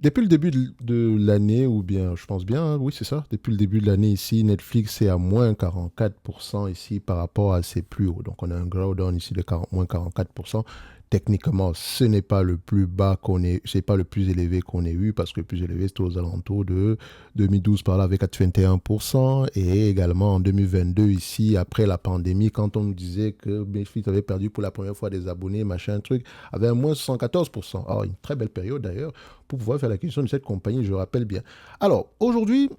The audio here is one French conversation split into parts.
Depuis le début de l'année, ou bien, je pense bien, hein, oui, c'est ça. Depuis le début de l'année ici, Netflix est à moins 44% ici par rapport à ses plus hauts. Donc, on a un drawdown ici de 40 moins 44%. Techniquement, ce n'est pas le plus bas qu'on ait, c'est pas le plus élevé qu'on ait eu parce que le plus élevé, c'était aux alentours de 2012 par là avec 21%. Et également en 2022 ici, après la pandémie, quand on nous disait que Netflix avait perdu pour la première fois des abonnés, machin, truc, avait un moins 74%. Alors, une très belle période d'ailleurs pour pouvoir faire la question de cette compagnie, je rappelle bien. Alors, aujourd'hui,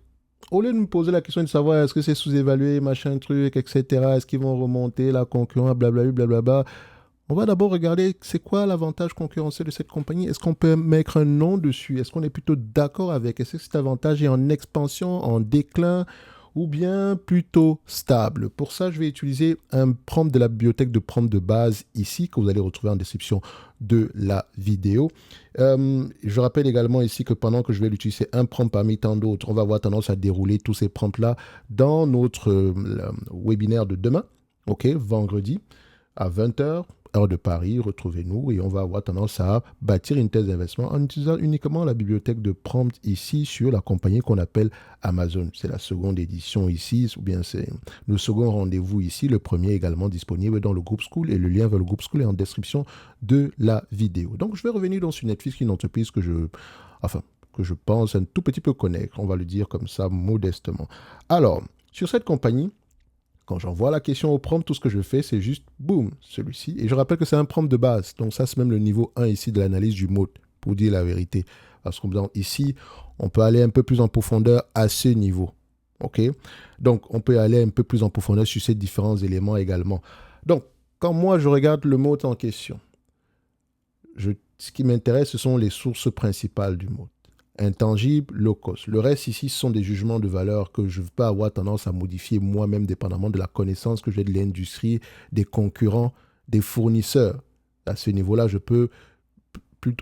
au lieu de me poser la question de savoir est-ce que c'est sous-évalué, machin truc, etc., est-ce qu'ils vont remonter la concurrence, blablabla, blablabla, on va d'abord regarder c'est quoi l'avantage concurrentiel de cette compagnie. Est-ce qu'on peut mettre un nom dessus? Est-ce qu'on est plutôt d'accord avec? Est-ce que cet avantage est en expansion, en déclin ou bien plutôt stable? Pour ça, je vais utiliser un prompt de la bibliothèque de prompt de base ici que vous allez retrouver en description de la vidéo. Je rappelle également ici que pendant que je vais l'utiliser un prompt parmi tant d'autres, on va avoir tendance à dérouler tous ces prompts-là dans notre webinaire de demain, ok, vendredi à 20h, heure de Paris, retrouvez-nous et on va avoir tendance à bâtir une thèse d'investissement en utilisant uniquement la bibliothèque de prompt ici sur la compagnie qu'on appelle Amazon. C'est la seconde édition ici, ou bien c'est le second rendez-vous ici, le premier également disponible dans le groupe School et le lien vers le groupe School est en description de la vidéo. Donc je vais revenir dans une Netflix, une entreprise que je pense un tout petit peu connaître, on va le dire comme ça modestement. Alors, sur cette compagnie, quand j'envoie la question au prompt, tout ce que je fais, c'est juste, boum, celui-ci. Et je rappelle que c'est un prompt de base. Donc ça, c'est même le niveau 1 ici de l'analyse du mot, pour dire la vérité. Parce qu'ici, on peut aller un peu plus en profondeur à ce niveau. OK? Donc, on peut aller un peu plus en profondeur sur ces différents éléments également. Donc, quand moi, je regarde le mot en question, ce qui m'intéresse, ce sont les sources principales du mot. Intangible, low cost. Le reste ici, ce sont des jugements de valeur que je ne veux pas avoir tendance à modifier moi-même, dépendamment de la connaissance que j'ai de l'industrie, des concurrents, des fournisseurs. À ce niveau-là, je peux,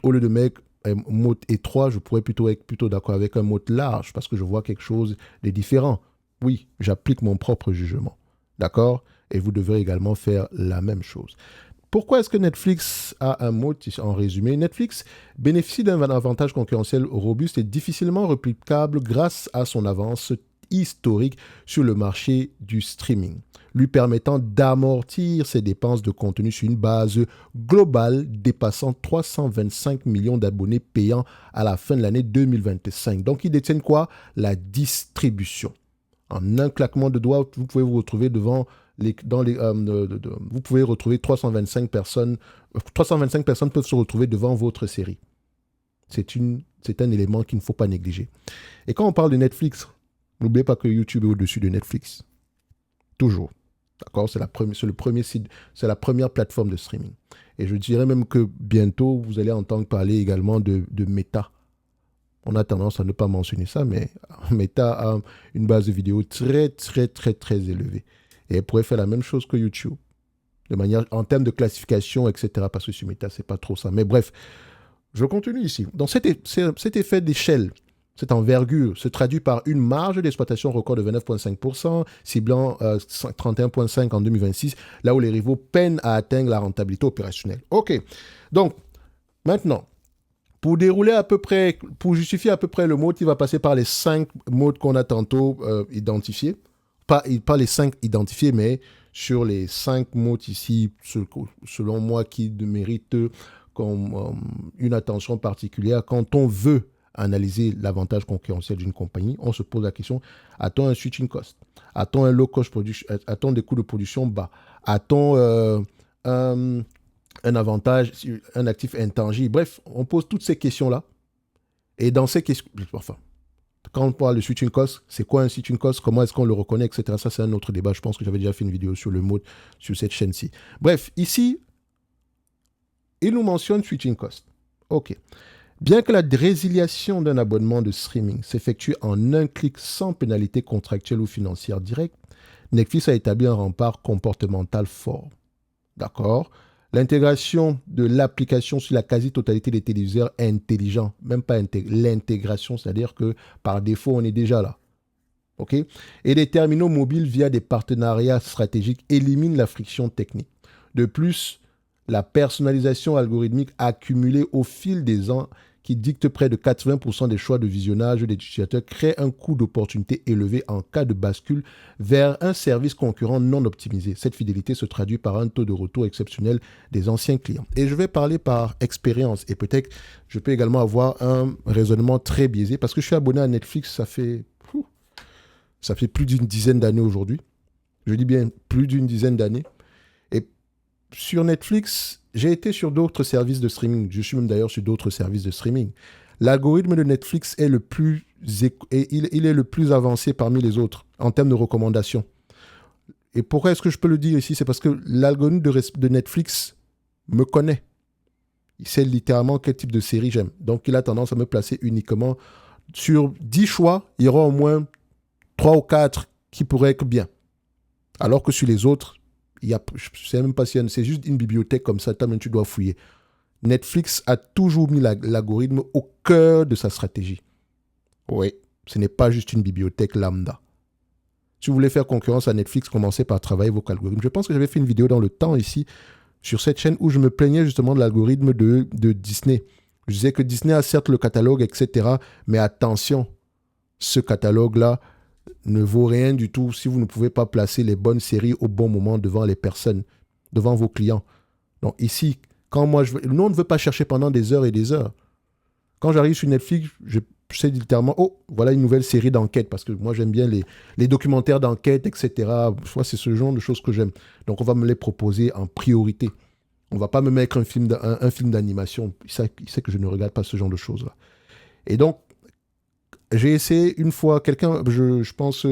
au lieu de mettre un mot étroit, je pourrais plutôt être plutôt d'accord avec un mot large parce que je vois quelque chose de différent. Oui, j'applique mon propre jugement. D'accord? Et vous devrez également faire la même chose. Pourquoi est-ce que Netflix a un mot en résumé? Netflix bénéficie d'un avantage concurrentiel robuste et difficilement réplicable grâce à son avance historique sur le marché du streaming, lui permettant d'amortir ses dépenses de contenu sur une base globale dépassant 325 millions d'abonnés payants à la fin de l'année 2025. Donc, ils détiennent quoi? La distribution. En un claquement de doigts, vous pouvez vous retrouver devant vous pouvez retrouver 325 personnes. 325 personnes peuvent se retrouver devant votre série. C'est un élément qu'il ne faut pas négliger. Et quand on parle de Netflix, n'oubliez pas que YouTube est au-dessus de Netflix. Toujours. D'accord? C'est le premier site, c'est la première plateforme de streaming. Et je dirais même que bientôt, vous allez entendre parler également de Meta. On a tendance à ne pas mentionner ça, mais Meta a une base de vidéos très, très, très, très élevée. Et elle pourrait faire la même chose que YouTube, de manière, en termes de classification, etc. Parce que sur Meta, c'est pas trop ça. Mais bref, je continue ici. Donc cet effet d'échelle, cette envergure, se traduit par une marge d'exploitation record de 29,5%, ciblant 31,5% en 2026, là où les rivaux peinent à atteindre la rentabilité opérationnelle. OK. Donc, maintenant, pour dérouler à peu près, pour justifier à peu près le mode, il va passer par les 5 modes qu'on a tantôt identifiés. Pas les 5 identifiés, mais sur les 5 modes ici, selon moi, qui méritent une attention particulière. Quand on veut analyser l'avantage concurrentiel d'une compagnie, on se pose la question, a-t-on un switching cost? A-t-on un low cost production? A-t-on des coûts de production bas? A-t-on un avantage, un actif intangible? Bref, on pose toutes ces questions-là. Et dans ces questions, enfin, quand on parle de switching cost, c'est quoi un switching cost? Comment est-ce qu'on le reconnaît, etc. Ça, c'est un autre débat. Je pense que j'avais déjà fait une vidéo sur le mot sur cette chaîne-ci. Bref, ici, il nous mentionne switching cost. OK. Bien que la résiliation d'un abonnement de streaming s'effectue en un clic sans pénalité contractuelle ou financière directe, Netflix a établi un rempart comportemental fort. D'accord? L'intégration de l'application sur la quasi-totalité des téléviseurs intelligents, même pas l'intégration, c'est-à-dire que par défaut, on est déjà là. OK? Et les terminaux mobiles via des partenariats stratégiques éliminent la friction technique. De plus, la personnalisation algorithmique accumulée au fil des ans qui dicte près de 80% des choix de visionnage des utilisateurs, crée un coût d'opportunité élevé en cas de bascule vers un service concurrent non optimisé. Cette fidélité se traduit par un taux de retour exceptionnel des anciens clients. Et je vais parler par expérience et peut-être je peux également avoir un raisonnement très biaisé parce que je suis abonné à Netflix, ça fait plus d'une dizaine d'années aujourd'hui. Je dis bien plus d'une dizaine d'années. Et sur Netflix, j'ai été sur d'autres services de streaming. Je suis même d'ailleurs sur d'autres services de streaming. L'algorithme de Netflix est il est le plus avancé parmi les autres en termes de recommandations. Et pourquoi est-ce que je peux le dire ici? C'est parce que l'algorithme de Netflix me connaît. Il sait littéralement quel type de série j'aime. Donc, il a tendance à me placer uniquement sur 10 choix. Il y aura au moins 3 ou 4 qui pourraient être bien. Alors que sur les autres, je ne sais même pas si c'est juste une bibliothèque comme ça, tu dois fouiller. Netflix a toujours mis l'algorithme au cœur de sa stratégie. Oui, ce n'est pas juste une bibliothèque lambda. Si vous voulez faire concurrence à Netflix, commencez par travailler vos algorithmes. Je pense que j'avais fait une vidéo dans le temps ici, sur cette chaîne, où je me plaignais justement de l'algorithme de Disney. Je disais que Disney a certes le catalogue, etc., mais attention, ce catalogue-là ne vaut rien du tout si vous ne pouvez pas placer les bonnes séries au bon moment devant les personnes, devant vos clients. Donc ici, quand nous on ne veut pas chercher pendant des heures et des heures. Quand j'arrive sur Netflix, je sais littéralement, oh, voilà une nouvelle série d'enquête, parce que moi j'aime bien les documentaires d'enquête, etc. C'est ce genre de choses que j'aime. Donc on va me les proposer en priorité. On ne va pas me mettre un film d'animation. Il sait que je ne regarde pas ce genre de choses-là. Et donc, j'ai essayé une fois, je pense,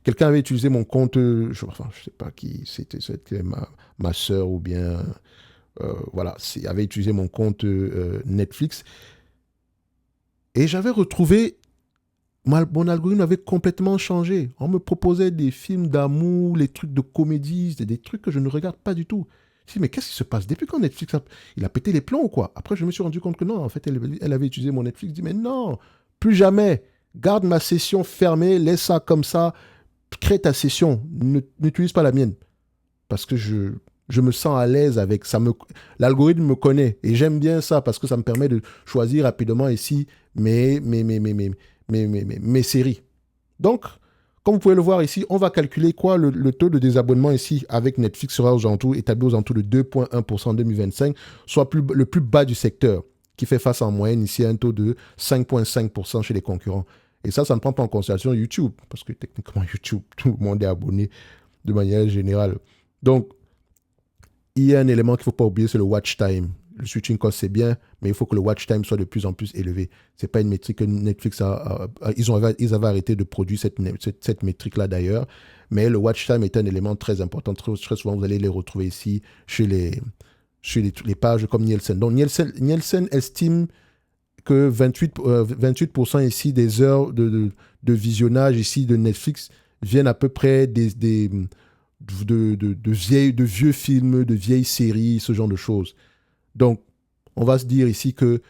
quelqu'un avait utilisé mon compte, je sais pas qui, c'était ma soeur ou bien, voilà, avait utilisé mon compte Netflix. Et j'avais retrouvé, mon algorithme avait complètement changé. On me proposait des films d'amour, les trucs de comédie, des trucs que je ne regarde pas du tout. Je me dis, mais qu'est-ce qui se passe? Depuis quand Netflix, il a pété les plombs ou quoi? Après, je me suis rendu compte que non, en fait, elle avait utilisé mon Netflix. Je dis, mais non, plus jamais. Garde ma session fermée, laisse ça comme ça, crée ta session, n'utilise pas la mienne. Parce que je me sens à l'aise avec ça. L'algorithme me connaît et j'aime bien ça parce que ça me permet de choisir rapidement ici mes séries. Donc, comme vous pouvez le voir ici, on va calculer quoi le taux de désabonnement ici avec Netflix sera établi aux alentours de 2,1% en 2025, soit le plus bas du secteur, qui fait face en moyenne ici à un taux de 5,5% chez les concurrents. Et ça ne prend pas en considération YouTube, parce que techniquement YouTube, tout le monde est abonné de manière générale. Donc, il y a un élément qu'il ne faut pas oublier, c'est le watch time. Le switching cost, c'est bien, mais il faut que le watch time soit de plus en plus élevé. Ce n'est pas une métrique que Netflix ils avaient arrêté de produire cette métrique-là d'ailleurs, mais le watch time est un élément très important. Très souvent, vous allez les retrouver ici chez les pages comme Nielsen. Donc, Nielsen estime que 28% ici des heures de visionnage ici de Netflix viennent à peu près de vieux films, de vieilles séries, ce genre de choses. Donc, on va se dire ici que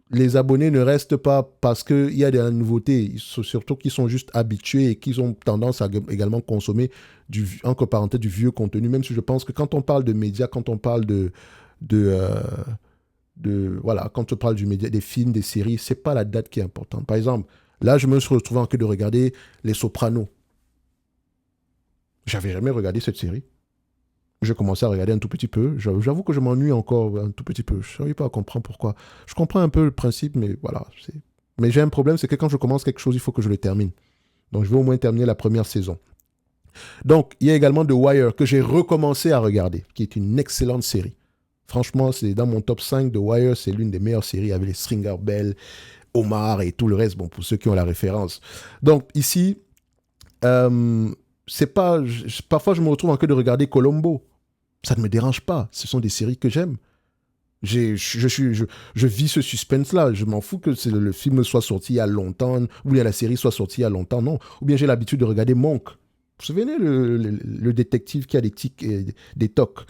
les abonnés ne restent pas parce qu'il y a des nouveautés, surtout qu'ils sont juste habitués et qu'ils ont tendance à également consommer, entre parenthèses, du vieux contenu, même si je pense que quand on parle de médias, quand on parle voilà, quand on parle du média, des films, des séries, c'est pas la date qui est importante. Par exemple, là, je me suis retrouvé en train de regarder Les Sopranos. J'avais jamais regardé cette série. J'ai commencé à regarder un tout petit peu. J'avoue que je m'ennuie encore un tout petit peu. Je n'arrive pas à comprendre pourquoi. Je comprends un peu le principe, mais voilà. Mais j'ai un problème, c'est que quand je commence quelque chose, il faut que je le termine. Donc, je vais au moins terminer la première saison. Donc, il y a également The Wire, que j'ai recommencé à regarder, qui est une excellente série. Franchement, c'est dans mon top 5. The Wire, c'est l'une des meilleures séries avec les Stringer Bell, Omar et tout le reste, bon, pour ceux qui ont la référence. Donc, ici, c'est pas... Parfois, je me retrouve en train de regarder Columbo. Ça ne me dérange pas. Ce sont des séries que j'aime. Je vis ce suspense-là. Je m'en fous que le film soit sorti il y a longtemps, ou bien la série soit sortie il y a longtemps, non. Ou bien j'ai l'habitude de regarder Monk. Vous vous souvenez, le détective qui a des tics et des tocs.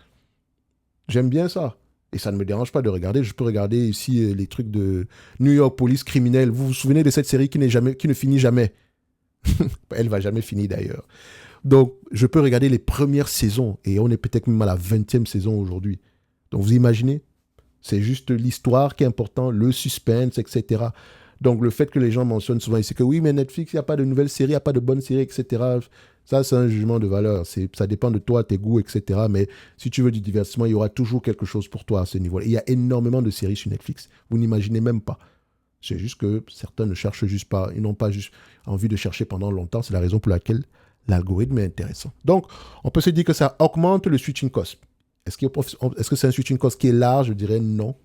J'aime bien ça. Et ça ne me dérange pas de regarder. Je peux regarder ici les trucs de New York Police criminelle. Vous vous souvenez de cette série qui ne finit jamais. Elle ne va jamais finir d'ailleurs. Donc, je peux regarder les premières saisons et on est peut-être même à la 20e saison aujourd'hui. Donc, vous imaginez, C'est juste l'histoire qui est importante, le suspense, etc. Donc, le fait que les gens mentionnent souvent ici que oui, mais Netflix, il n'y a pas de nouvelles séries, il n'y a pas de bonnes séries, etc. Ça, c'est un jugement de valeur. Ça dépend de toi, tes goûts, etc. Mais si tu veux du divertissement, il y aura toujours quelque chose pour toi à ce niveau-là. Il y a énormément de séries sur Netflix. Vous n'imaginez même pas. C'est juste que certains ne cherchent juste pas. Ils n'ont pas juste envie de chercher pendant longtemps. C'est la raison pour laquelle l'algorithme est intéressant. Donc, on peut se dire que ça augmente le switching cost. Est-ce que c'est un switching cost qui est large? Je dirais non.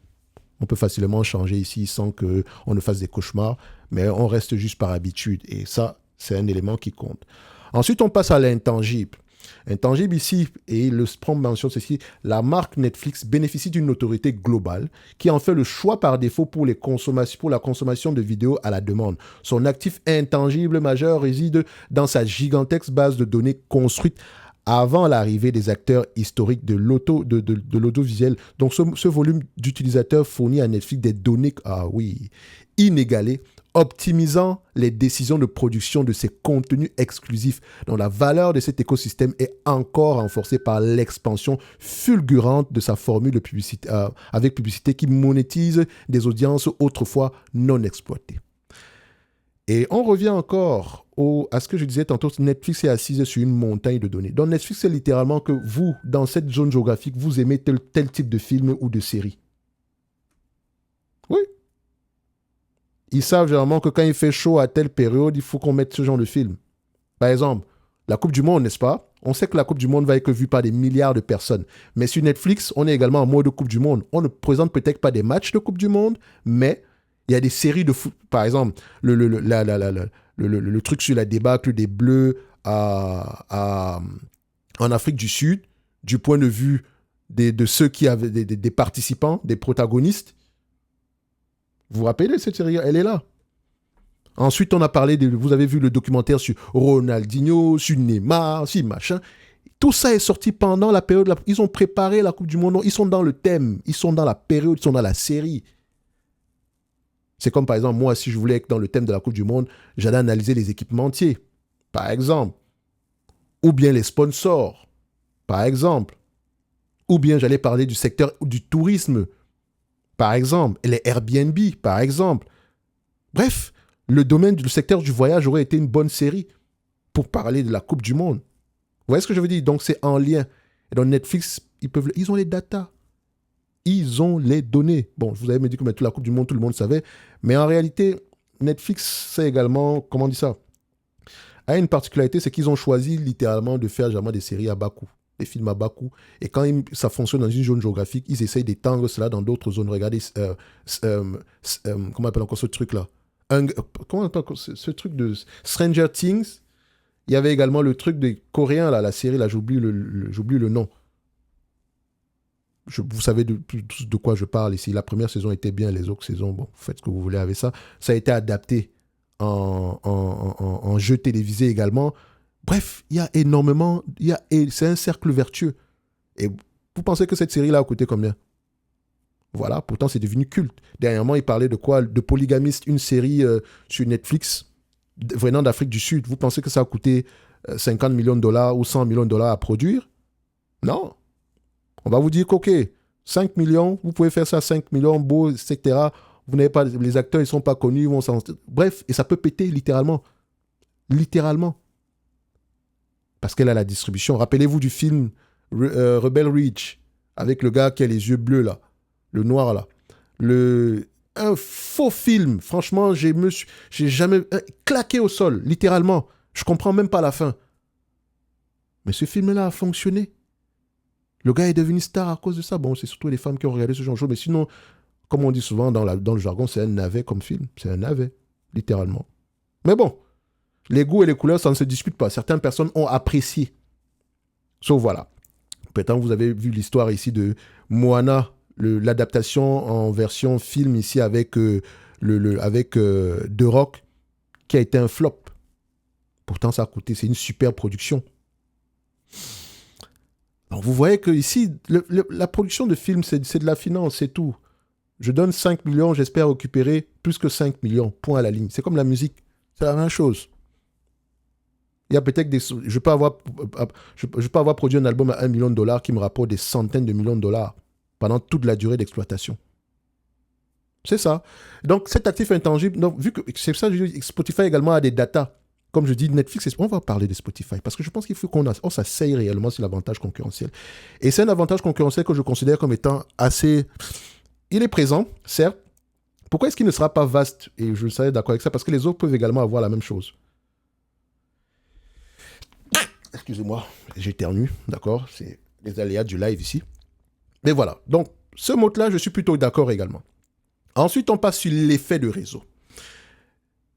On peut facilement changer ici sans qu'on ne fasse des cauchemars, mais on reste juste par habitude. Et ça, c'est un élément qui compte. Ensuite, on passe à l'intangible. Intangible ici, et le Sprong mentionne ceci, la marque Netflix bénéficie d'une autorité globale qui en fait le choix par défaut pour la consommation de vidéos à la demande. Son actif intangible majeur réside dans sa gigantesque base de données construite avant l'arrivée des acteurs historiques de l'audiovisuel. Donc ce volume d'utilisateurs fournit à Netflix des données, ah oui, inégalées, optimisant les décisions de production de ses contenus exclusifs. Donc la valeur de cet écosystème est encore renforcée par l'expansion fulgurante de sa formule de publicité, avec publicité qui monétise des audiences autrefois non exploitées. Et on revient encore à ce que je disais tantôt, Netflix est assise sur une montagne de données. Donc Netflix, c'est littéralement que vous, dans cette zone géographique, vous aimez tel type de film ou de série. Oui. Ils savent généralement que quand il fait chaud à telle période, il faut qu'on mette ce genre de film. Par exemple, la Coupe du Monde, n'est-ce pas? On sait que la Coupe du Monde va être vue par des milliards de personnes. Mais sur Netflix, on est également en mode Coupe du Monde. On ne présente peut-être pas des matchs de Coupe du Monde, mais il y a des séries de foot. Par exemple, le truc sur la débâcle des Bleus en Afrique du Sud, du point de vue de ceux qui avaient des participants, des protagonistes. Vous vous rappelez de cette série? Elle est là. Ensuite, on a parlé vous avez vu le documentaire sur Ronaldinho, sur Neymar, sur machin. Tout ça est sorti pendant la période. Ils ont préparé la Coupe du Monde. Ils sont dans le thème. Ils sont dans la période. Ils sont dans la série. C'est comme par exemple, moi, si je voulais être dans le thème de la Coupe du Monde, j'allais analyser les équipementiers, par exemple. Ou bien les sponsors, par exemple. Ou bien j'allais parler du secteur du tourisme, par exemple. Et les Airbnb, par exemple. Bref, le secteur du voyage aurait été une bonne série pour parler de la Coupe du Monde. Vous voyez ce que je veux dire? Donc, c'est en lien. Et dans Netflix, ils ont les datas. Ils ont les données. Bon, je vous avais me dit que toute la Coupe du Monde, tout le monde savait. Mais en réalité, Netflix, c'est également, comment on dit ça, a une particularité, c'est qu'ils ont choisi littéralement de faire jamais des séries à bas coût, des films à bas coût. Et quand ça fonctionne dans une zone géographique, ils essayent d'étendre cela dans d'autres zones. Regardez, comment on appelle encore ce truc-là? Comment on appelle ce truc de Stranger Things? Il y avait également le truc des Coréens, là, la série, là, j'oublie le nom. Vous savez de quoi je parle ici. La première saison était bien, les autres saisons, bon, vous faites ce que vous voulez avec ça. Ça a été adapté en jeu télévisé également. Bref, il y a énormément, c'est un cercle vertueux. Et vous pensez que cette série-là a coûté combien? Voilà, pourtant c'est devenu culte. Dernièrement, il parlait de quoi? De Polygamiste, une série sur Netflix, venant d'Afrique du Sud. Vous pensez que ça a coûté 50 millions de dollars ou 100 millions de dollars à produire? Non. On va vous dire qu'ok, 5 millions, vous pouvez faire ça 5 millions, beau, etc. Vous n'avez pas, les acteurs, ils ne sont pas connus, ils vont s'en... Bref, et ça peut péter littéralement. Littéralement. Parce qu'elle a la distribution. Rappelez-vous du film Rebel Ridge, avec le gars qui a les yeux bleus là, le noir là. Un faux film. Franchement, j'ai jamais claqué au sol, littéralement. Je comprends même pas la fin. Mais ce film-là a fonctionné. Le gars est devenu star à cause de ça. Bon, c'est surtout les femmes qui ont regardé ce genre de choses. Mais sinon, comme on dit souvent dans le jargon, c'est un navet comme film. C'est un navet, littéralement. Mais bon, les goûts et les couleurs, ça ne se discute pas. Certaines personnes ont apprécié. Sauf voilà. Peut-être vous avez vu l'histoire ici de Moana, l'adaptation en version film ici avec The Rock, qui a été un flop. Pourtant, ça a coûté, c'est une super production. Donc, vous voyez que ici, la production de films, c'est de la finance, c'est tout. Je donne 5 millions, j'espère récupérer plus que 5 millions, point à la ligne. C'est comme la musique, c'est la même chose. Il y a peut-être je peux avoir produit un album à 1 million de dollars qui me rapporte des centaines de millions de dollars pendant toute la durée d'exploitation. C'est ça. Donc, cet actif intangible, donc, vu que c'est ça, Spotify également a des datas. Comme je dis, Netflix, on va parler de Spotify parce que je pense qu'il faut qu'on s'asseye réellement sur l'avantage concurrentiel. Et c'est un avantage concurrentiel que je considère comme étant assez... Il est présent, certes. Pourquoi est-ce qu'il ne sera pas vaste? Et je serais d'accord avec ça parce que les autres peuvent également avoir la même chose. Excusez-moi, j'éternue, d'accord? C'est les aléas du live ici. Mais voilà. Donc, ce mot-là, je suis plutôt d'accord également. Ensuite, on passe sur l'effet de réseau.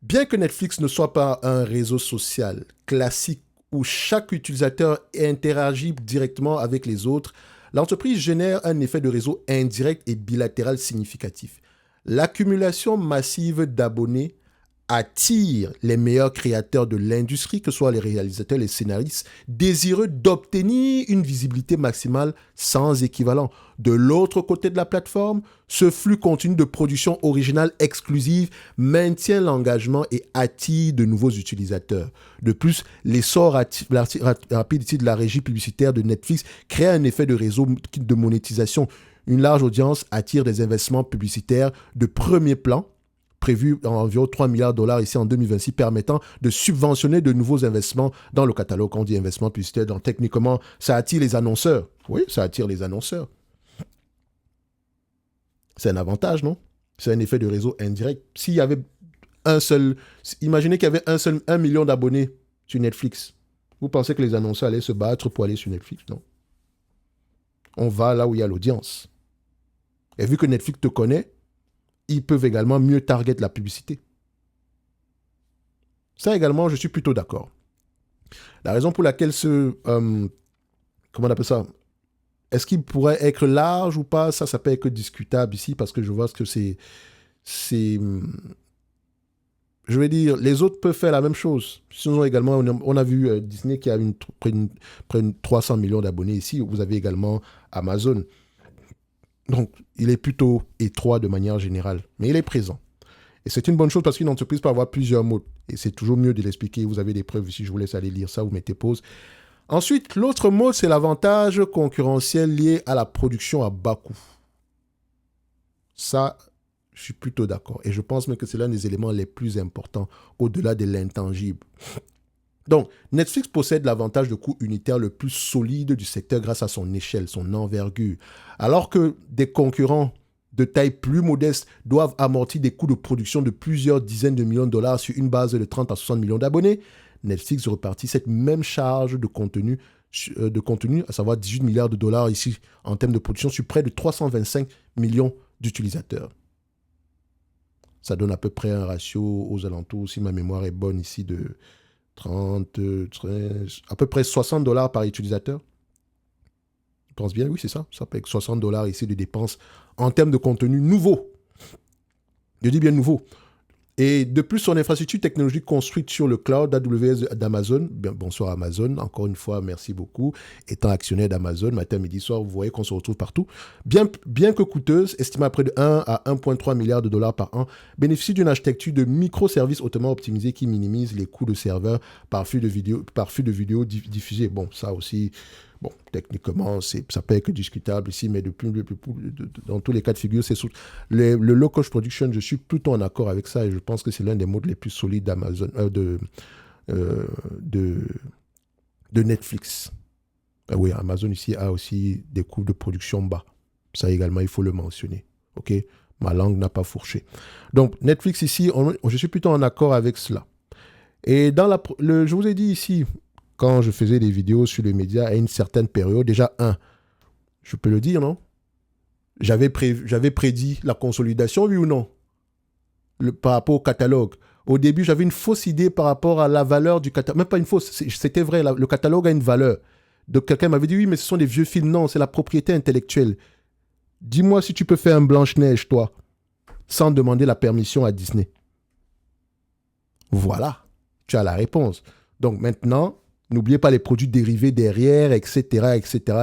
Bien que Netflix ne soit pas un réseau social classique où chaque utilisateur interagit directement avec les autres, l'entreprise génère un effet de réseau indirect et bilatéral significatif. L'accumulation massive d'abonnés attire les meilleurs créateurs de l'industrie, que ce soit les réalisateurs, les scénaristes, désireux d'obtenir une visibilité maximale sans équivalent. De l'autre côté de la plateforme, ce flux continu de production originale exclusive maintient l'engagement et attire de nouveaux utilisateurs. De plus, l'essor rapide de la régie publicitaire de Netflix crée un effet de réseau de monétisation. Une large audience attire des investissements publicitaires de premier plan, prévu à environ 3 milliards de dollars ici en 2026, permettant de subventionner de nouveaux investissements dans le catalogue. Quand on dit investissement publicitaire, donc techniquement, ça attire les annonceurs. Oui, ça attire les annonceurs. C'est un avantage, non? C'est un effet de réseau indirect. S'il y avait imaginez qu'il y avait 1 million d'abonnés sur Netflix. Vous pensez que les annonceurs allaient se battre pour aller sur Netflix? Non. On va là où il y a l'audience. Et vu que Netflix te connaît, ils peuvent également mieux target la publicité. Ça également, je suis plutôt d'accord. La raison pour laquelle comment on appelle ça? Est-ce qu'il pourrait être large ou pas? Ça peut être discutable ici parce que je vois que c'est... Je vais dire, les autres peuvent faire la même chose. Sinon également, on a vu Disney qui a près de 300 millions d'abonnés ici. Vous avez également Amazon. Donc, il est plutôt étroit de manière générale, mais il est présent. Et c'est une bonne chose parce qu'une entreprise peut avoir plusieurs modes. Et c'est toujours mieux de l'expliquer. Vous avez des preuves ici, je vous laisse aller lire ça, vous mettez pause. Ensuite, l'autre mode, c'est l'avantage concurrentiel lié à la production à bas coût. Ça, je suis plutôt d'accord. Et je pense même que c'est l'un des éléments les plus importants au-delà de l'intangible. Donc, Netflix possède l'avantage de coût unitaire le plus solide du secteur grâce à son échelle, son envergure. Alors que des concurrents de taille plus modeste doivent amortir des coûts de production de plusieurs dizaines de millions de dollars sur une base de 30 à 60 millions d'abonnés, Netflix repartit cette même charge de contenu, à savoir 18 milliards de dollars ici en termes de production sur près de 325 millions d'utilisateurs. Ça donne à peu près un ratio aux alentours, si ma mémoire est bonne ici, de 30, 13, à peu près 60 dollars par utilisateur. Je pense bien, oui, c'est ça. Ça peut être 60 dollars ici de dépenses en termes de contenu nouveau. Je dis bien nouveau. Et de plus, son infrastructure technologique construite sur le cloud AWS d'Amazon, bonsoir Amazon, encore une fois, merci beaucoup, étant actionnaire d'Amazon, matin, midi, soir, vous voyez qu'on se retrouve partout, bien que coûteuse, estimée à près de 1 à 1,3 milliard de dollars par an, bénéficie d'une architecture de microservices hautement optimisée qui minimise les coûts de serveur par flux de vidéos diffusés. Bon, ça aussi... Bon, techniquement, ça peut être discutable ici, mais dans tous les cas de figure, c'est le low-cost production, je suis plutôt en accord avec ça et je pense que c'est l'un des modes les plus solides d'Amazon, de Netflix. Oui, Amazon ici a aussi des coûts de production bas. Ça également, il faut le mentionner. OK? Ma langue n'a pas fourché. Donc, Netflix ici, je suis plutôt en accord avec cela. Et je vous ai dit ici, quand je faisais des vidéos sur les médias à une certaine période, déjà, je peux le dire, non? J'avais prédit la consolidation, oui ou non? Par rapport au catalogue. Au début, j'avais une fausse idée par rapport à la valeur du catalogue. Même pas une fausse, c'était vrai, le catalogue a une valeur. Donc quelqu'un m'avait dit, oui, mais ce sont des vieux films. Non, c'est la propriété intellectuelle. Dis-moi si tu peux faire un Blanche-Neige, toi, sans demander la permission à Disney. Voilà, tu as la réponse. Donc maintenant... N'oubliez pas les produits dérivés derrière, etc.,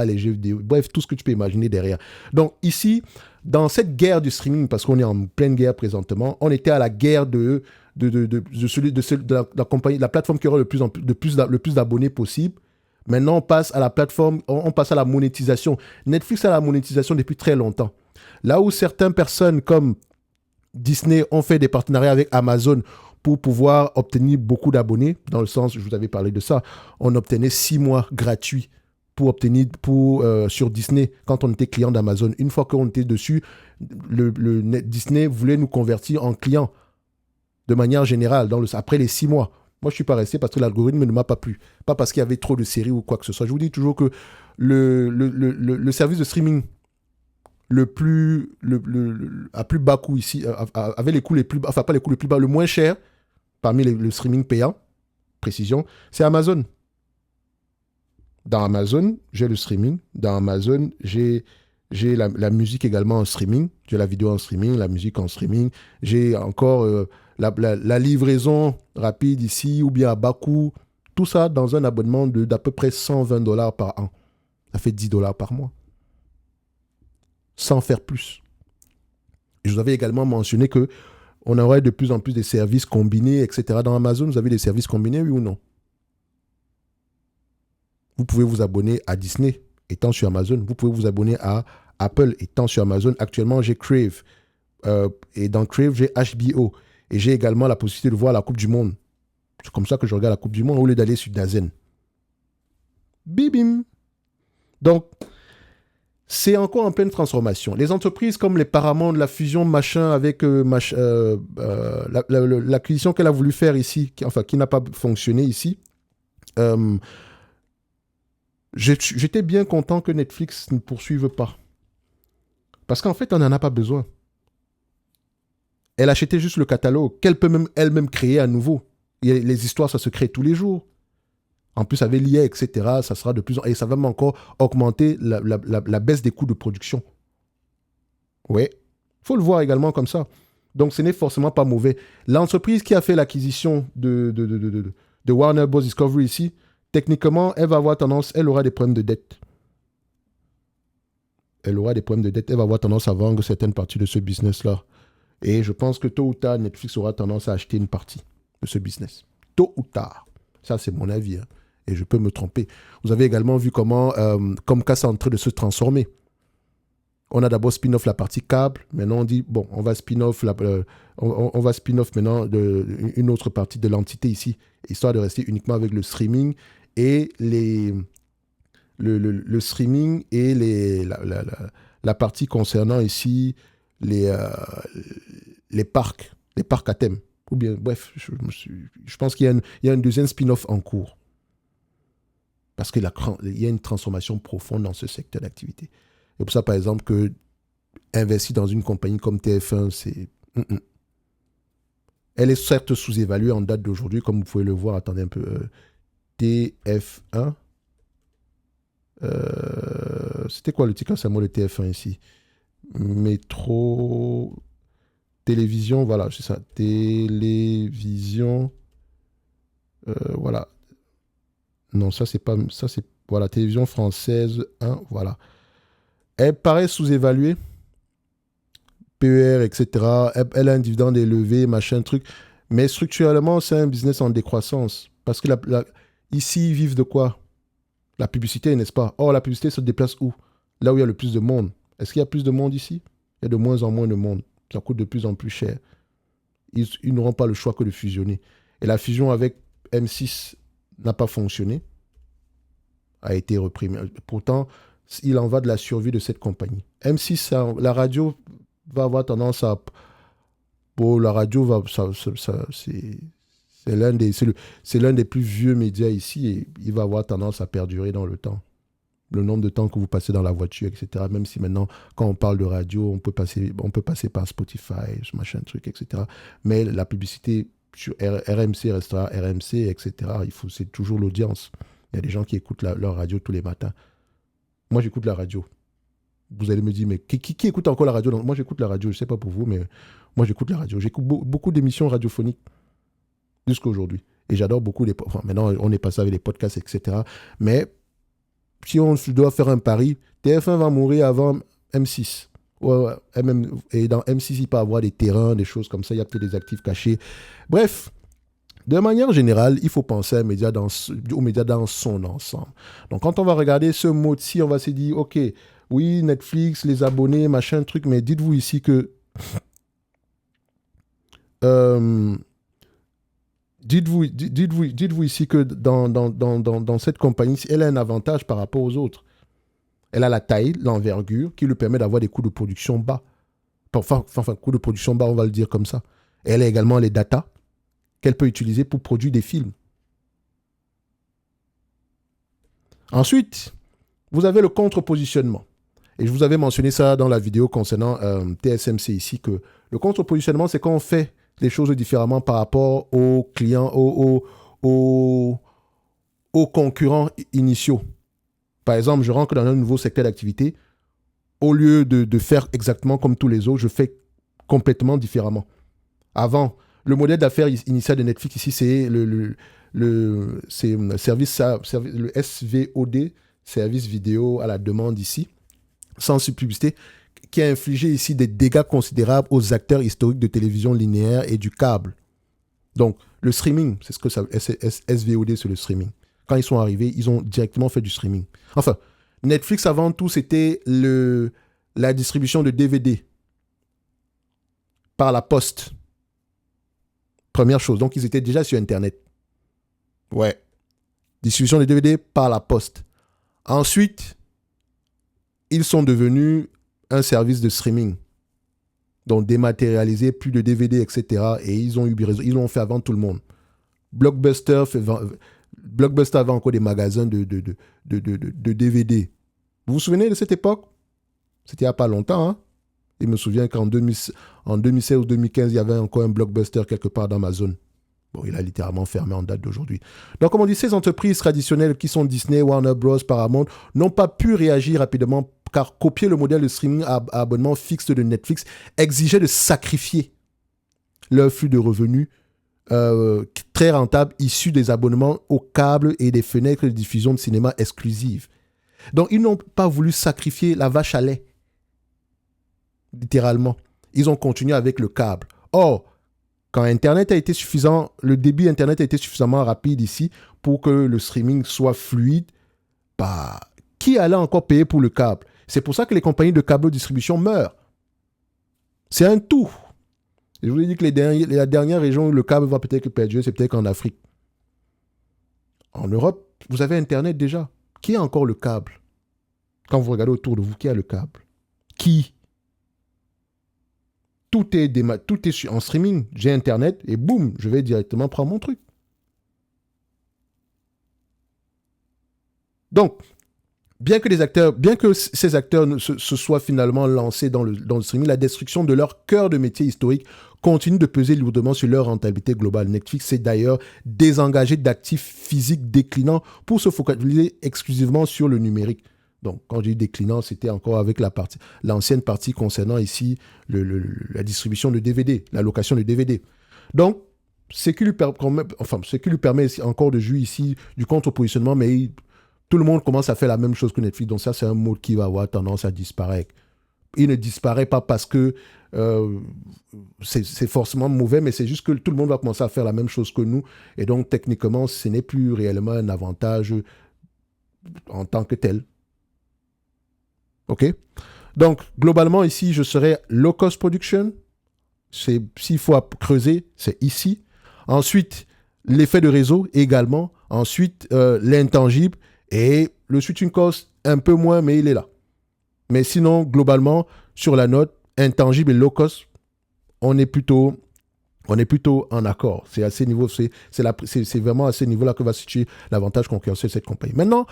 les jeux vidéo, bref, tout ce que tu peux imaginer derrière. Donc ici, dans cette guerre du streaming, parce qu'on est en pleine guerre présentement, on était à la guerre de la compagnie, la plateforme qui aura le plus d'abonnés possible, Maintenant, on passe à la plateforme, on passe à la monétisation. Netflix a la monétisation depuis très longtemps. Là où certaines personnes comme Disney ont fait des partenariats avec Amazon pour pouvoir obtenir beaucoup d'abonnés, dans le sens, je vous avais parlé de ça, on obtenait 6 mois gratuits pour obtenir sur Disney quand on était client d'Amazon. Une fois qu'on était dessus, Disney voulait nous convertir en clients de manière générale après les 6 mois. Moi, je ne suis pas resté parce que l'algorithme ne m'a pas plu. Pas parce qu'il y avait trop de séries ou quoi que ce soit. Je vous dis toujours que le service de streaming à plus bas coût ici, avait les coûts les plus bas, enfin pas les coûts les plus bas, le moins cher parmi le streaming payant, précision, c'est Amazon. Dans Amazon, j'ai le streaming. Dans Amazon, j'ai la musique également en streaming. J'ai la vidéo en streaming, la musique en streaming. J'ai encore la livraison rapide ici ou bien à bas coût. Tout ça dans un abonnement d'à peu près $120 par an. Ça fait $10 par mois. Sans faire plus. Et je vous avais également mentionné qu'on aurait de plus en plus de services combinés, etc. Dans Amazon, vous avez des services combinés, oui ou non? Vous pouvez vous abonner à Disney, étant sur Amazon. Vous pouvez vous abonner à Apple, étant sur Amazon. Actuellement, j'ai Crave. Et dans Crave, j'ai HBO. Et j'ai également la possibilité de voir la Coupe du Monde. C'est comme ça que je regarde la Coupe du Monde au lieu d'aller sur Dazen. Bibim. Donc, c'est encore en pleine transformation. Les entreprises comme les Paramount, la fusion machin avec l'acquisition qu'elle a voulu faire ici, qui n'a pas fonctionné ici, j'étais bien content que Netflix ne poursuive pas. Parce qu'en fait, on n'en a pas besoin. Elle achetait juste le catalogue qu'elle peut même elle-même créer à nouveau. Et les histoires, ça se crée tous les jours. En plus, avec l'IA, etc., ça sera de plus en plus... Et ça va même encore augmenter la baisse des coûts de production. Oui. Il faut le voir également comme ça. Donc, ce n'est forcément pas mauvais. L'entreprise qui a fait l'acquisition de Warner Bros. Discovery ici, techniquement, elle va avoir tendance... Elle aura des problèmes de dette. Elle aura des problèmes de dette. Elle va avoir tendance à vendre certaines parties de ce business-là. Et je pense que tôt ou tard, Netflix aura tendance à acheter une partie de ce business. Tôt ou tard. Ça, c'est mon avis. Hein. Et je peux me tromper. Vous avez également vu comment Comcast est en train de se transformer. On a d'abord spin-off la partie câble. Maintenant, on dit, bon, on va spin-off maintenant une autre partie de l'entité ici, histoire de rester uniquement avec le streaming et le streaming et la partie concernant ici les parcs à thème. Ou bien, bref, je pense qu'il y a un deuxième spin-off en cours. Parce qu'il y a une transformation profonde dans ce secteur d'activité. Et pour ça, par exemple, que investir dans une compagnie comme TF1, c'est... Elle est certes sous-évaluée en date d'aujourd'hui, comme vous pouvez le voir. Attendez un peu. TF1. C'était quoi le titre, c'est moi le TF1 ici? Métro... Télévision, voilà, c'est ça. Télévision... voilà. Non, ça, c'est pas... Ça, c'est... Voilà, télévision française 1, voilà. Elle paraît sous-évaluée. PER, etc. Elle a un dividende élevé, machin, truc. Mais structurellement, c'est un business en décroissance. Parce que ici, ils vivent de quoi? La publicité, n'est-ce pas? Or, la publicité se déplace où? Là où il y a le plus de monde. Est-ce qu'il y a plus de monde ici? Il y a de moins en moins de monde. Ça coûte de plus en plus cher. Ils n'auront pas le choix que de fusionner. Et la fusion avec M6 n'a pas fonctionné. A été reprimée. Pourtant, il en va de la survie de cette compagnie. M6, la radio va avoir tendance à... Bon, la radio, c'est l'un des plus vieux médias ici et il va avoir tendance à perdurer dans le temps. Le nombre de temps que vous passez dans la voiture, etc. Même si maintenant, quand on parle de radio, on peut passer par Spotify, ce machin truc, etc. Mais la publicité sur RMC restera RMC, etc. C'est toujours l'audience. Il y a des gens qui écoutent leur radio tous les matins. Moi, j'écoute la radio. Vous allez me dire, mais qui écoute encore la radio? Donc, moi, j'écoute la radio. Je ne sais pas pour vous, mais moi, j'écoute la radio. J'écoute beaucoup d'émissions radiophoniques jusqu'à aujourd'hui. Et j'adore beaucoup les... Enfin, maintenant, on est passé avec les podcasts, etc. Mais si on doit faire un pari, TF1 va mourir avant M6. Ouais, et dans M6, il peut y avoir des terrains, des choses comme ça. Il y a peut-être des actifs cachés. Bref, De manière générale, il faut penser aux médias dans son ensemble. Donc, quand on va regarder ce mot-ci, on va se dire, OK, oui, Netflix, les abonnés, machin, truc, mais dites-vous ici que... euh, dites-vous ici que dans cette compagnie, elle a un avantage par rapport aux autres. Elle a la taille, l'envergure, qui lui permet d'avoir des coûts de production bas. Enfin, coûts de production bas, on va le dire comme ça. Et elle a également les datas qu'elle peut utiliser pour produire des films. Ensuite, vous avez le contre-positionnement. Et je vous avais mentionné ça dans la vidéo concernant TSMC ici, que le contre-positionnement, c'est quand on fait les choses différemment par rapport aux clients, aux concurrents initiaux. Par exemple, je rentre dans un nouveau secteur d'activité. Au lieu de faire exactement comme tous les autres, je fais complètement différemment. Avant, le modèle d'affaires initial de Netflix ici, c'est le SVOD, service vidéo à la demande ici, sans publicité, qui a infligé ici des dégâts considérables aux acteurs historiques de télévision linéaire et du câble. Donc, le streaming, c'est ce que ça SVOD, c'est le streaming. Quand ils sont arrivés, ils ont directement fait du streaming. Enfin, Netflix, avant tout, c'était la distribution de DVD par la poste. Première chose. Donc, ils étaient déjà sur Internet. Ouais. Distribution de DVD par la poste. Ensuite, ils sont devenus un service de streaming. Donc, dématérialisé, plus de DVD, etc. Et ils l'ont fait avant tout le monde. Blockbuster avait encore des magasins de DVD. Vous vous souvenez de cette époque? C'était il n'y a pas longtemps. Hein? Je me souviens qu'en 2016 ou 2015, il y avait encore un Blockbuster quelque part dans ma zone. Bon, il a littéralement fermé en date d'aujourd'hui. Donc, comme on dit, ces entreprises traditionnelles qui sont Disney, Warner Bros, Paramount, n'ont pas pu réagir rapidement car copier le modèle de streaming à abonnement fixe de Netflix exigeait de sacrifier leur flux de revenus très rentable issu des abonnements au câble et des fenêtres de diffusion de cinéma exclusives. Donc, ils n'ont pas voulu sacrifier la vache à lait. Littéralement. Ils ont continué avec le câble. Or, quand Internet a été suffisant, le débit Internet a été suffisamment rapide ici pour que le streaming soit fluide, bah, qui allait encore payer pour le câble? C'est pour ça que les compagnies de câble distribution meurent. C'est un tout. Et je vous ai dit que la dernière région où le câble va peut-être perdurer, c'est peut-être qu'en Afrique. En Europe, vous avez Internet déjà. Qui a encore le câble? Quand vous regardez autour de vous, qui a le câble? Qui? Tout est en streaming. J'ai Internet et boum, je vais directement prendre mon truc. Donc, bien que ces acteurs se soient finalement lancés dans le streaming, la destruction de leur cœur de métier historique continue de peser lourdement sur leur rentabilité globale. Netflix s'est d'ailleurs désengagé d'actifs physiques déclinants pour se focaliser exclusivement sur le numérique. Donc, quand je dis déclinant, c'était encore avec l'ancienne partie concernant ici la distribution de DVD, la location de DVD. Donc, ce qui lui permet encore de jouer ici du contre-positionnement, mais tout le monde commence à faire la même chose que Netflix. Donc ça, c'est un mode qui va avoir tendance à disparaître. Il ne disparaît pas parce que c'est forcément mauvais, mais c'est juste que tout le monde va commencer à faire la même chose que nous. Et donc, techniquement, ce n'est plus réellement un avantage en tant que tel. OK? Donc, globalement, ici, je serais low cost production. S'il faut creuser, c'est ici. Ensuite, l'effet de réseau également. Ensuite, l'intangible. Et le switching cost, un peu moins, mais il est là. Mais sinon, globalement, sur la note, intangible et low cost, on est plutôt en accord. C'est à ces niveaux, c'est vraiment à ces niveaux-là que va se situer l'avantage concurrentiel de cette compagnie. Maintenant,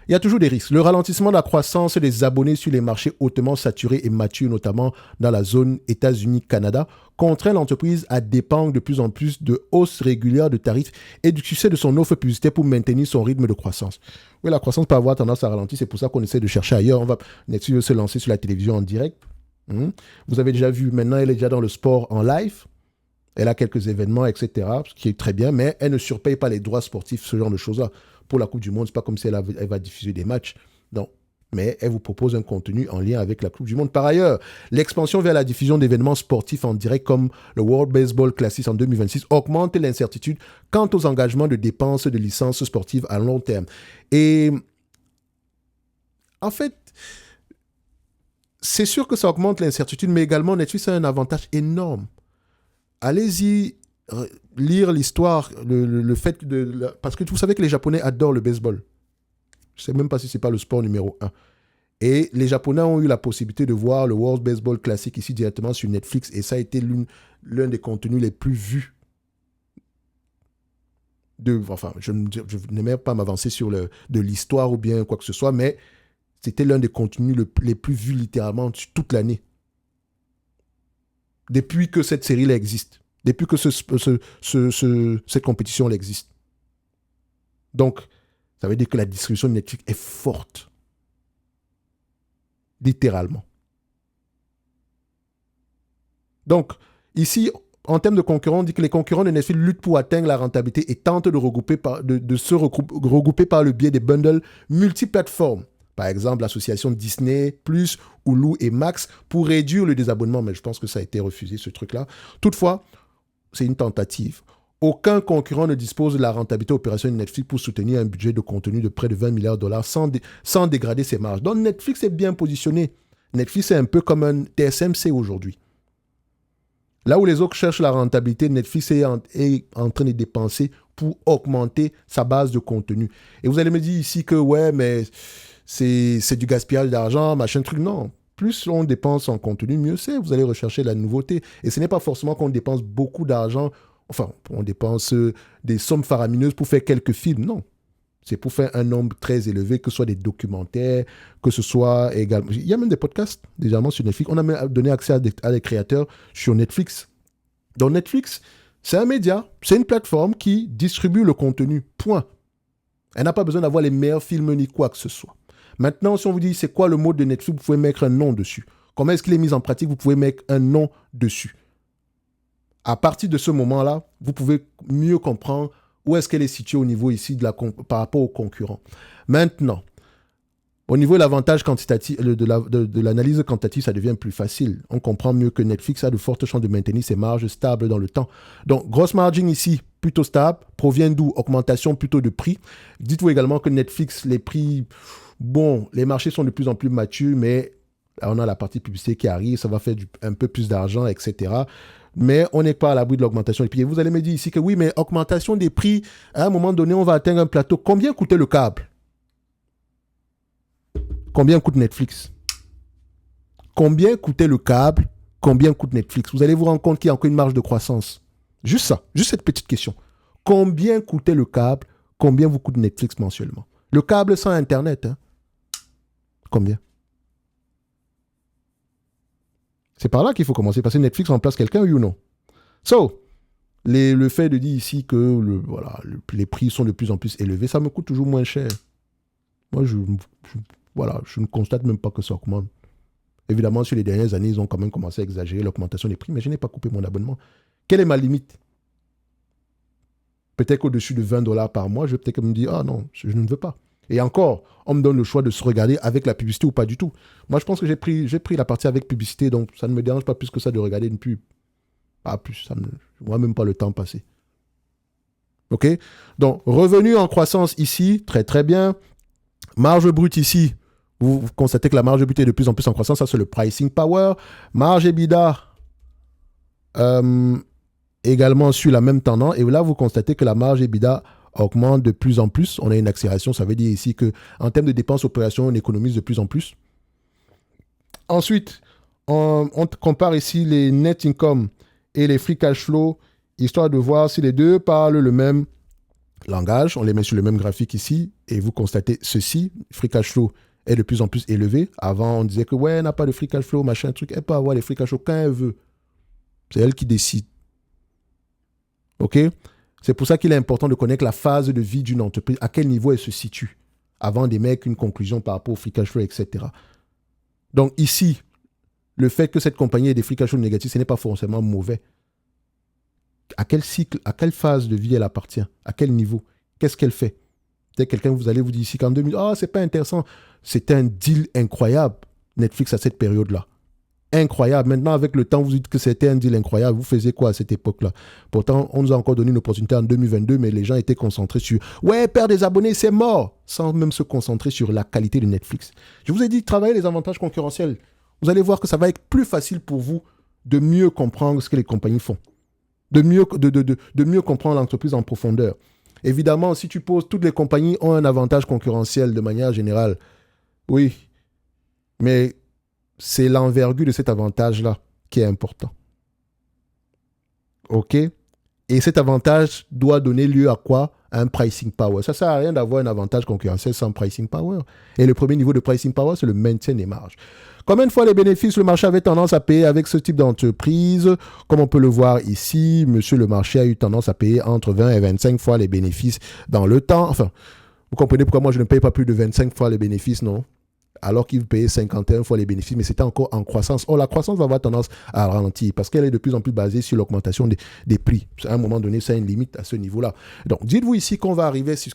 il y a toujours des risques. Le ralentissement de la croissance des abonnés sur les marchés hautement saturés et matures, notamment dans la zone États-Unis-Canada, contraint l'entreprise à dépendre de plus en plus de hausses régulières de tarifs et du succès de son offre publicitaire pour maintenir son rythme de croissance. Oui, la croissance peut avoir tendance à ralentir, c'est pour ça qu'on essaie de chercher ailleurs. Netflix veut se lancer sur la télévision en direct. Vous avez déjà vu, maintenant, elle est déjà dans le sport en live. Elle a quelques événements, etc., ce qui est très bien, mais elle ne surpaye pas les droits sportifs, ce genre de choses-là. Pour la Coupe du Monde, c'est pas comme si elle va diffuser des matchs. Non. mais elle vous propose un contenu en lien avec la Coupe du Monde. Par ailleurs, l'expansion vers la diffusion d'événements sportifs en direct comme le World Baseball Classic en 2026 augmente l'incertitude quant aux engagements de dépenses de licences sportives à long terme. Et en fait, c'est sûr que ça augmente l'incertitude, mais également Netflix a un avantage énorme. Allez-y lire l'histoire, le fait de... Parce que vous savez que les Japonais adorent le baseball. Je ne sais même pas si ce n'est pas le sport numéro 1. Et les Japonais ont eu la possibilité de voir le World Baseball Classic ici directement sur Netflix. Et ça a été l'un des contenus les plus vus. Enfin, je n'aimais pas m'avancer sur de l'histoire ou bien quoi que ce soit, mais c'était l'un des contenus les plus vus littéralement sur toute l'année. Depuis que cette série existe. Depuis que cette compétition existe. Donc, ça veut dire que la distribution de Netflix est forte. Littéralement. Donc, ici, en termes de concurrents, on dit que les concurrents de Netflix luttent pour atteindre la rentabilité et tentent de se regrouper par le biais des bundles multiplateformes. Par exemple, l'association Disney+, Hulu et Max pour réduire le désabonnement. Mais je pense que ça a été refusé, ce truc-là. Toutefois, c'est une tentative. Aucun concurrent ne dispose de la rentabilité opérationnelle de Netflix pour soutenir un budget de contenu de près de 20 milliards de dollars sans dégrader ses marges. Donc Netflix est bien positionné. Netflix est un peu comme un TSMC aujourd'hui. Là où les autres cherchent la rentabilité, Netflix est en train de dépenser pour augmenter sa base de contenu. Et vous allez me dire ici que ouais, mais c'est du gaspillage d'argent, machin truc. Non. Plus on dépense en contenu, mieux c'est. Vous allez rechercher la nouveauté. Et ce n'est pas forcément qu'on dépense beaucoup d'argent. Enfin, on dépense des sommes faramineuses pour faire quelques films. Non. C'est pour faire un nombre très élevé, que ce soit des documentaires, que ce soit également... Il y a même des podcasts, déjà sur Netflix. On a même donné accès à des créateurs sur Netflix. Donc Netflix, c'est un média, c'est une plateforme qui distribue le contenu. Point. Elle n'a pas besoin d'avoir les meilleurs films ni quoi que ce soit. Maintenant, si on vous dit c'est quoi le mot de Netflix, vous pouvez mettre un nom dessus. Comment est-ce qu'il est mis en pratique, vous pouvez mettre un nom dessus. À partir de ce moment-là, vous pouvez mieux comprendre où est-ce qu'elle est située au niveau ici par rapport aux concurrents. Maintenant, au niveau de l'avantage quantitatif, de l'analyse quantitative, ça devient plus facile. On comprend mieux que Netflix a de fortes chances de maintenir ses marges stables dans le temps. Donc, grosse margin ici, plutôt stable, provient d'où? Augmentation plutôt de prix. Dites-vous également que Netflix, les prix, bon, les marchés sont de plus en plus matures, mais là, on a la partie publicité qui arrive, ça va faire un peu plus d'argent, etc. Mais on n'est pas à l'abri de l'augmentation des prix. Et vous allez me dire ici que oui, mais augmentation des prix, à un moment donné, on va atteindre un plateau. Combien coûtait le câble? Combien coûte Netflix? Combien coûtait le câble? Combien coûte Netflix? Vous allez vous rendre compte qu'il y a encore une marge de croissance. Juste ça, juste cette petite question. Combien coûtait le câble? Combien vous coûte Netflix mensuellement? Le câble sans Internet, hein? Combien? C'est par là qu'il faut commencer, parce que Netflix remplace quelqu'un, oui ou non? Le fait de dire ici que les prix sont de plus en plus élevés, ça me coûte toujours moins cher. Moi, je ne constate même pas que ça augmente. Évidemment, sur les dernières années, ils ont quand même commencé à exagérer l'augmentation des prix, mais je n'ai pas coupé mon abonnement. Quelle est ma limite? Peut-être qu'au-dessus de 20 dollars par mois, je vais peut-être me dire, ah non, je ne veux pas. Et encore, on me donne le choix de se regarder avec la publicité ou pas du tout. Moi, je pense que j'ai pris la partie avec publicité, donc ça ne me dérange pas plus que ça de regarder une pub. Pas plus, je ne vois même pas le temps passer. OK? Donc, revenu en croissance ici, très très bien. Marge brute ici, vous constatez que la marge brute est de plus en plus en croissance. Ça, c'est le pricing power. Marge EBITDA, également sur la même tendance. Et là, vous constatez que la marge EBITDA augmente de plus en plus. On a une accélération. Ça veut dire ici qu'en termes de dépenses opérations, on économise de plus en plus. Ensuite, on compare ici les net income et les free cash flow, histoire de voir si les deux parlent le même langage. On les met sur le même graphique ici et vous constatez ceci. Free cash flow est de plus en plus élevé. Avant, on disait que ouais, elle n'a pas de free cash flow, machin, truc. Elle peut avoir les free cash flow quand elle veut. C'est elle qui décide. OK? C'est pour ça qu'il est important de connaître la phase de vie d'une entreprise, à quel niveau elle se situe, avant d'émettre une conclusion par rapport au free cash flow, etc. Donc ici, le fait que cette compagnie ait des free cash flow négatifs, ce n'est pas forcément mauvais. À quel cycle, à quelle phase de vie elle appartient? À quel niveau? Qu'est-ce qu'elle fait? Peut-être quelqu'un, vous allez vous dire ici qu'en 2000, ah, c'est pas intéressant. C'était un deal incroyable, Netflix à cette période-là. Incroyable. Maintenant, avec le temps, vous dites que c'était un deal incroyable. Vous faisiez quoi à cette époque-là? Pourtant, on nous a encore donné une opportunité en 2022, mais les gens étaient concentrés sur ouais, perdre des abonnés, c'est mort, sans même se concentrer sur la qualité de Netflix. Je vous ai dit, travaillez les avantages concurrentiels. Vous allez voir que ça va être plus facile pour vous de mieux comprendre ce que les compagnies font, de mieux comprendre l'entreprise en profondeur. Évidemment, si tu poses, toutes les compagnies ont un avantage concurrentiel de manière générale. Oui, mais c'est l'envergure de cet avantage-là qui est important. OK? Et cet avantage doit donner lieu à quoi? À un pricing power. Ça ne sert à rien d'avoir un avantage concurrentiel sans pricing power. Et le premier niveau de pricing power, c'est le maintien des marges. Combien de fois les bénéfices le marché avait tendance à payer avec ce type d'entreprise? Comme on peut le voir ici, monsieur le marché a eu tendance à payer entre 20 et 25 fois les bénéfices dans le temps. Enfin, vous comprenez pourquoi moi je ne paye pas plus de 25 fois les bénéfices, non? Alors qu'il payait 51 fois les bénéfices, mais c'était encore en croissance. Or, la croissance va avoir tendance à ralentir parce qu'elle est de plus en plus basée sur l'augmentation des prix. À un moment donné, ça a une limite à ce niveau-là. Donc, dites-vous ici qu'on va arriver sur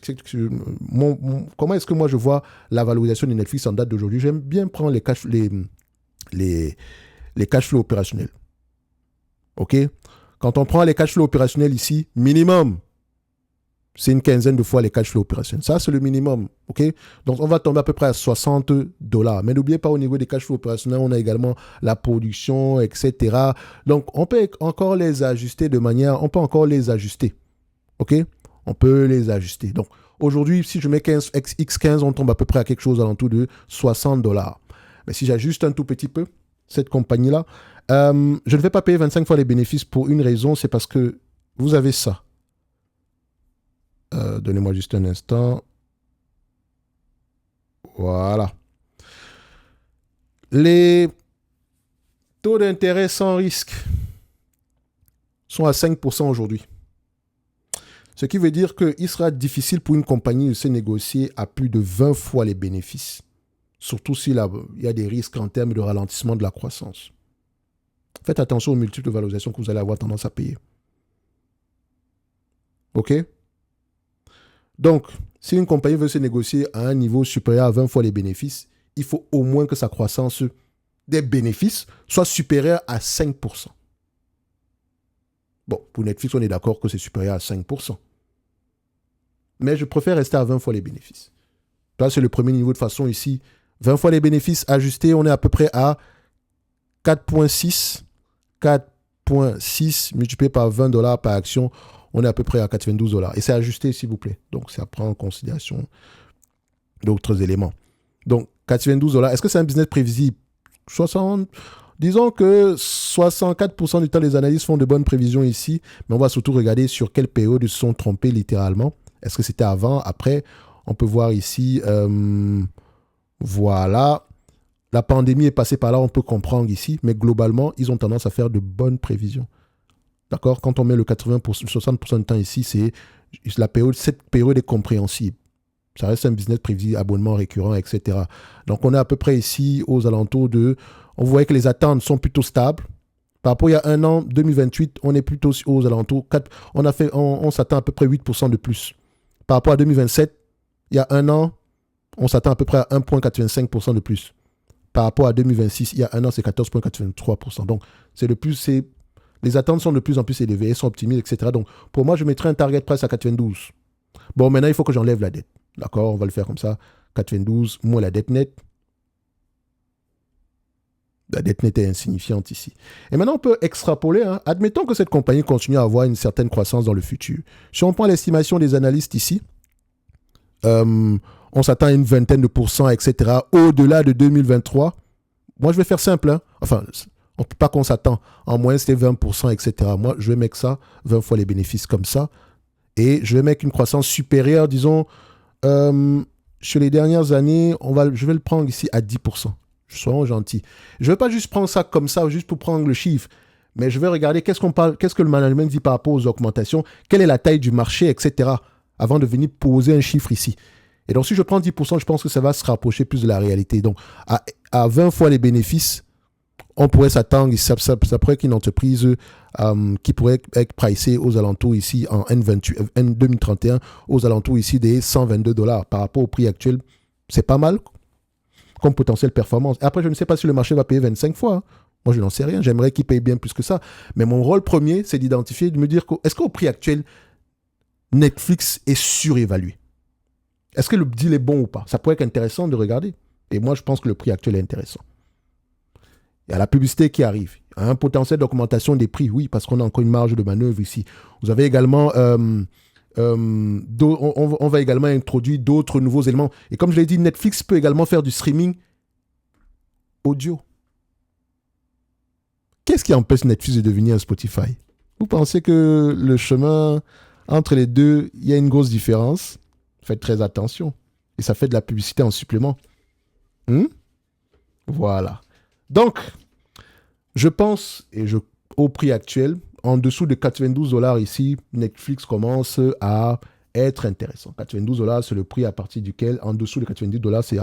comment est-ce que moi je vois la valorisation de Netflix en date d'aujourd'hui. J'aime bien prendre les cash flows opérationnels. OK? Quand on prend les cash flows opérationnels ici, minimum, c'est une quinzaine de fois les cash flows opérationnels. Ça, c'est le minimum. OK? Donc, on va tomber à peu près à $60. Mais n'oubliez pas, au niveau des cash flows opérationnels, on a également la production, etc. Donc, on peut encore les ajuster de manière... On peut encore les ajuster. OK? On peut les ajuster. Donc, aujourd'hui, si je mets X15, on tombe à peu près à quelque chose alentour de $60. Mais si j'ajuste un tout petit peu cette compagnie-là, je ne vais pas payer 25 fois les bénéfices pour une raison, c'est parce que vous avez ça. Donnez-moi juste un instant. Voilà. Les taux d'intérêt sans risque sont à 5% aujourd'hui. Ce qui veut dire qu'il sera difficile pour une compagnie de se négocier à plus de 20 fois les bénéfices. Surtout s'il y a des risques en termes de ralentissement de la croissance. Faites attention aux multiples valorisations que vous allez avoir tendance à payer. OK? Donc, si une compagnie veut se négocier à un niveau supérieur à 20 fois les bénéfices, il faut au moins que sa croissance des bénéfices soit supérieure à 5%. Bon, pour Netflix, on est d'accord que c'est supérieur à 5%. Mais je préfère rester à 20 fois les bénéfices. Là, c'est le premier niveau de façon ici. 20 fois les bénéfices ajustés, on est à peu près à 4,6. 4,6 multiplié par $20 par action, on est à peu près à $92. Et c'est ajusté, s'il vous plaît. Donc, ça prend en considération d'autres éléments. Donc, $92, est-ce que c'est un business prévisible? Disons que 64% du temps, les analystes font de bonnes prévisions ici, mais on va surtout regarder sur quelle période ils se sont trompés littéralement. Est-ce que c'était avant, après? On peut voir ici, voilà. La pandémie est passée par là, on peut comprendre ici, mais globalement, ils ont tendance à faire de bonnes prévisions. D'accord? Quand on met le 80%, 60% du temps ici, c'est cette période est compréhensible. Ça reste un business prévisible, abonnement récurrent, etc. Donc, on est à peu près ici aux alentours de... On voit que les attentes sont plutôt stables. Par rapport à il y a un an, 2028, on est plutôt aux alentours... On s'attend à peu près 8% de plus. Par rapport à 2027, il y a un an, on s'attend à peu près à 1,85% de plus. Par rapport à 2026, il y a un an, c'est 14,83%. Donc, les attentes sont de plus en plus élevées, elles sont optimistes, etc. Donc, pour moi, je mettrais un target price à 92. Bon, maintenant, il faut que j'enlève la dette. D'accord? On va le faire comme ça. 92 moins la dette nette. La dette nette est insignifiante ici. Et maintenant, on peut extrapoler. Admettons que cette compagnie continue à avoir une certaine croissance dans le futur. Si on prend l'estimation des analystes ici, on s'attend à une vingtaine de pourcents, etc. au-delà de 2023. Moi, je vais faire simple. Enfin, on ne peut pas qu'on s'attend. En moyenne, c'était 20%, etc. Moi, je vais mettre ça, 20 fois les bénéfices comme ça. Et je vais mettre une croissance supérieure, disons, sur les dernières années, je vais le prendre ici à 10%. Soyons gentils. Je ne vais pas juste prendre ça comme ça, juste pour prendre le chiffre. Mais je vais regarder qu'est-ce que le management dit par rapport aux augmentations, quelle est la taille du marché, etc. avant de venir poser un chiffre ici. Et donc, si je prends 10%, je pense que ça va se rapprocher plus de la réalité. Donc, à 20 fois les bénéfices, on pourrait s'attendre, ça pourrait être une entreprise qui pourrait être pricée aux alentours ici en N 2031, aux alentours ici des $122 par rapport au prix actuel. C'est pas mal comme potentielle performance. Après, je ne sais pas si le marché va payer 25 fois. Hein. Moi, je n'en sais rien. J'aimerais qu'il paye bien plus que ça. Mais mon rôle premier, c'est d'identifier, de me dire est-ce qu'au prix actuel, Netflix est surévalué? Est-ce que le deal est bon ou pas? Ça pourrait être intéressant de regarder. Et moi, je pense que le prix actuel est intéressant. Il y a la publicité qui arrive. Il y a un potentiel d'augmentation des prix, oui, parce qu'on a encore une marge de manœuvre ici. Vous avez également... on va également introduire d'autres nouveaux éléments. Et comme je l'ai dit, Netflix peut également faire du streaming audio. Qu'est-ce qui empêche Netflix de devenir un Spotify? Vous pensez que le chemin entre les deux, il y a une grosse différence? Faites très attention. Et ça fait de la publicité en supplément. Voilà. Donc, je pense, au prix actuel, en dessous de $92 ici, Netflix commence à être intéressant. $92, c'est le prix à partir duquel, en dessous de $90, c'est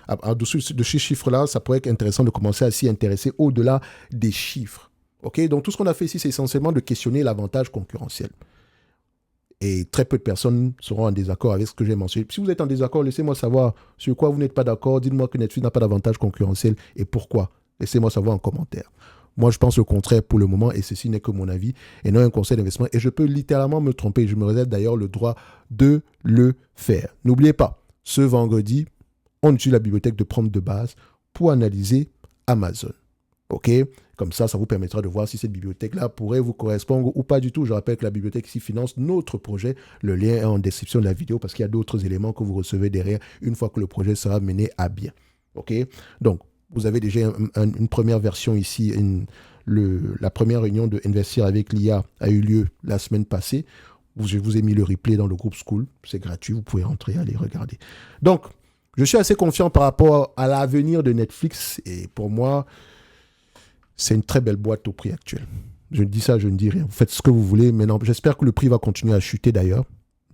en dessous de ces chiffres-là, ça pourrait être intéressant de commencer à s'y intéresser au-delà des chiffres. Ok, donc tout ce qu'on a fait ici, c'est essentiellement de questionner l'avantage concurrentiel. Et très peu de personnes seront en désaccord avec ce que j'ai mentionné. Si vous êtes en désaccord, laissez-moi savoir sur quoi vous n'êtes pas d'accord. Dites-moi que Netflix n'a pas d'avantage concurrentiel et pourquoi. Laissez-moi savoir en commentaire. Moi, je pense le contraire pour le moment et ceci n'est que mon avis et non un conseil d'investissement. Et je peux littéralement me tromper. Je me réserve d'ailleurs le droit de le faire. N'oubliez pas, ce vendredi, on utilise la bibliothèque de prompt de base pour analyser Amazon. OK? Comme ça vous permettra de voir si cette bibliothèque-là pourrait vous correspondre ou pas du tout. Je rappelle que la bibliothèque ici finance notre projet. Le lien est en description de la vidéo parce qu'il y a d'autres éléments que vous recevez derrière une fois que le projet sera mené à bien. OK? Donc, vous avez déjà une première version ici. La première réunion de Investir avec l'IA a eu lieu la semaine passée. Je vous ai mis le replay dans le groupe School. C'est gratuit. Vous pouvez rentrer, aller regarder. Donc, je suis assez confiant par rapport à l'avenir de Netflix. Et pour moi, c'est une très belle boîte au prix actuel. Je dis ça, je ne dis rien. Vous faites ce que vous voulez. Maintenant, j'espère que le prix va continuer à chuter d'ailleurs.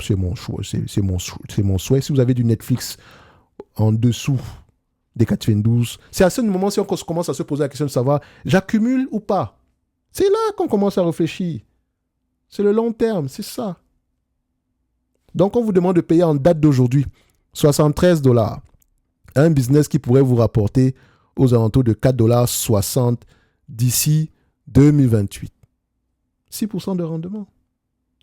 C'est mon choix. C'est mon souhait. Si vous avez du Netflix en dessous des 92, c'est à ce moment si on commence à se poser la question de savoir, j'accumule ou pas? C'est là qu'on commence à réfléchir. C'est le long terme, c'est ça. Donc, on vous demande de payer en date d'aujourd'hui $73. Un business qui pourrait vous rapporter aux alentours de $4,60 d'ici 2028. 6% de rendement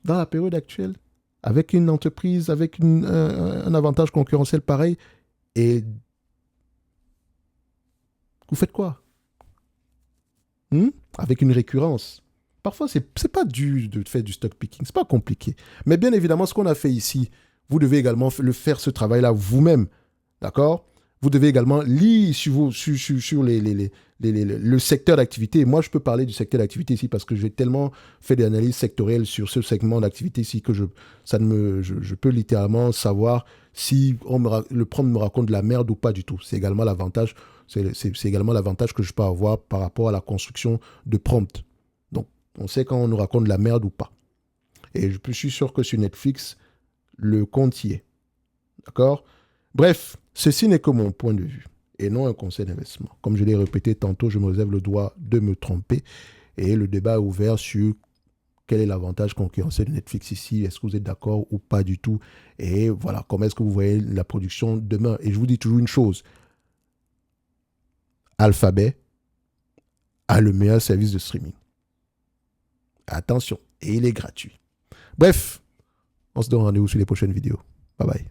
dans la période actuelle, avec une entreprise, avec un avantage concurrentiel pareil. Et vous faites quoi? Avec une récurrence. Parfois, c'est pas dur de faire du stock picking, c'est pas compliqué. Mais bien évidemment, ce qu'on a fait ici, vous devez également faire ce travail-là vous-même. D'accord? Vous devez également lire sur le secteur d'activité. Moi, je peux parler du secteur d'activité ici parce que j'ai tellement fait des analyses sectorielles sur ce segment d'activité ici que je peux littéralement savoir si le prompt me raconte de la merde ou pas du tout. C'est également l'avantage, c'est également l'avantage que je peux avoir par rapport à la construction de prompt. Donc, on sait quand on nous raconte de la merde ou pas. Et je suis sûr que sur Netflix, le compte y est. D'accord? Bref, ceci n'est que mon point de vue et non un conseil d'investissement. Comme je l'ai répété tantôt, je me réserve le droit de me tromper et le débat est ouvert sur quel est l'avantage concurrentiel de Netflix ici, est-ce que vous êtes d'accord ou pas du tout, et voilà, comment est-ce que vous voyez la production demain. Et je vous dis toujours une chose, Alphabet a le meilleur service de streaming. Attention, et il est gratuit. Bref, on se donne rendez-vous sur les prochaines vidéos. Bye bye.